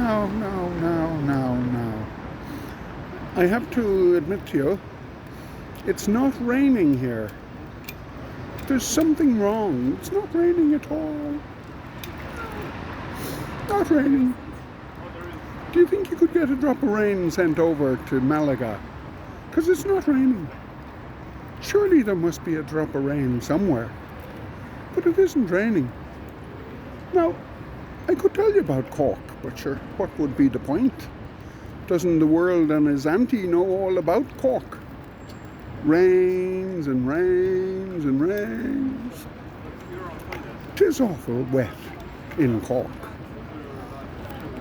Now. I have to admit to you, it's not raining here. There's something wrong. It's not raining at all. Not raining. Do you think you could get a drop of rain sent over to Malaga? Because it's not raining. Surely there must be a drop of rain somewhere. But it isn't raining. Now, I could tell you about Cork, but sure, what would be the point? Doesn't the world and his auntie know all about Cork? Rains and rains and rains. 'Tis awful wet in Cork.